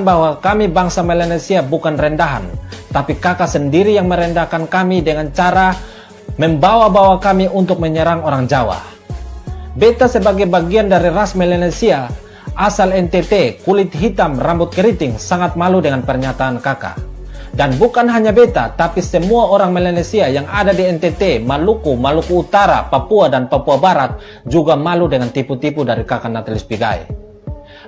bahwa kami bangsa Melanesia bukan rendahan, tapi kakak sendiri yang merendahkan kami dengan cara membawa-bawa kami untuk menyerang orang Jawa. Beta sebagai bagian dari ras Melanesia, asal NTT, kulit hitam, rambut keriting, sangat malu dengan pernyataan kakak. Dan bukan hanya beta, tapi semua orang Melanesia yang ada di NTT, Maluku, Maluku Utara, Papua, dan Papua Barat juga malu dengan tipu-tipu dari kakak Natalis Pigai.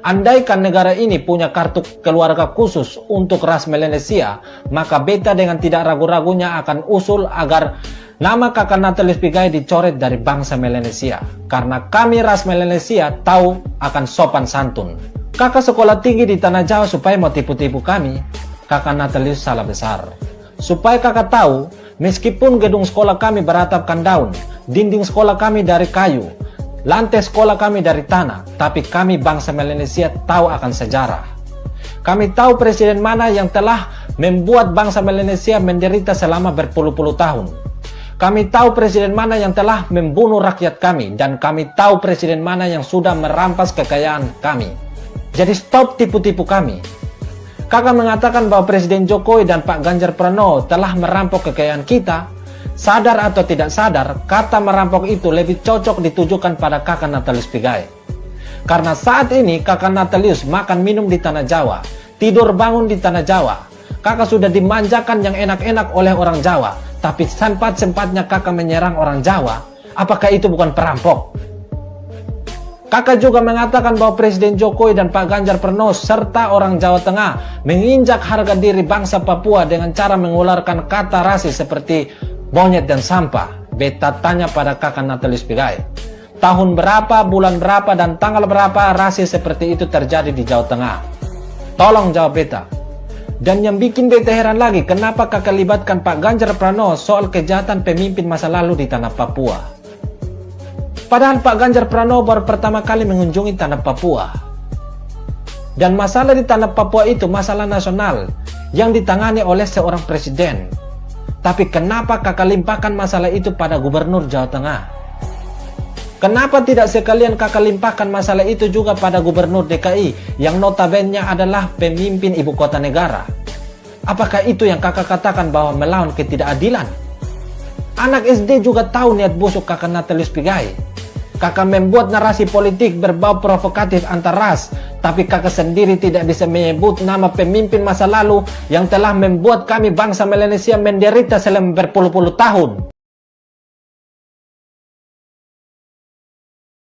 Andaikan negara ini punya kartu keluarga khusus untuk ras Melanesia, maka beta dengan tidak ragu-ragunya akan usul agar nama kakak Natalis Pigai dicoret dari bangsa Melanesia. Karena kami ras Melanesia tahu akan sopan santun. Kakak sekolah tinggi di Tanah Jawa supaya mau tipu-tipu kami, kakak Natalis salah besar. Supaya kakak tahu, meskipun gedung sekolah kami beratapkan daun, dinding sekolah kami dari kayu, lantai sekolah kami dari tanah, tapi kami bangsa Melanesia tahu akan sejarah. Kami tahu presiden mana yang telah membuat bangsa Melanesia menderita selama berpuluh-puluh tahun. Kami tahu presiden mana yang telah membunuh rakyat kami, dan kami tahu presiden mana yang sudah merampas kekayaan kami. Jadi stop tipu-tipu kami. Kakak mengatakan bahwa Presiden Jokowi dan Pak Ganjar Pranowo telah merampok kekayaan kita. Sadar atau tidak sadar, kata merampok itu lebih cocok ditujukan pada kakak Natalis Pigai. Karena saat ini kakak Natalis makan minum di Tanah Jawa, tidur bangun di Tanah Jawa. Kakak sudah dimanjakan yang enak-enak oleh orang Jawa, tapi sempat-sempatnya kakak menyerang orang Jawa. Apakah itu bukan perampok? Kakak juga mengatakan bahwa Presiden Jokowi dan Pak Ganjar Pranowo serta orang Jawa Tengah menginjak harga diri bangsa Papua dengan cara mengeluarkan kata rasis seperti monyet dan sampah. Beta tanya pada kakak Natalis Pigai, tahun berapa, bulan berapa, dan tanggal berapa rasis seperti itu terjadi di Jawa Tengah? Tolong jawab beta. Dan yang bikin beta heran lagi, kenapa kakak libatkan Pak Ganjar Pranowo soal kejahatan pemimpin masa lalu di tanah Papua? Padahal Pak Ganjar Pranowo baru pertama kali mengunjungi tanah Papua. Dan masalah di tanah Papua itu masalah nasional yang ditangani oleh seorang presiden. Tapi kenapa kakak limpahkan masalah itu pada gubernur Jawa Tengah? Kenapa tidak sekalian kakak limpahkan masalah itu juga pada gubernur DKI yang notabene adalah pemimpin ibu kota negara? Apakah itu yang kakak katakan bahwa melawan ketidakadilan? Anak SD juga tahu niat busuk kakak Natalis Pigai. Kakak membuat narasi politik berbau provokatif antar ras, tapi kakak sendiri tidak bisa menyebut nama pemimpin masa lalu yang telah membuat kami bangsa Melanesia menderita selama berpuluh-puluh tahun.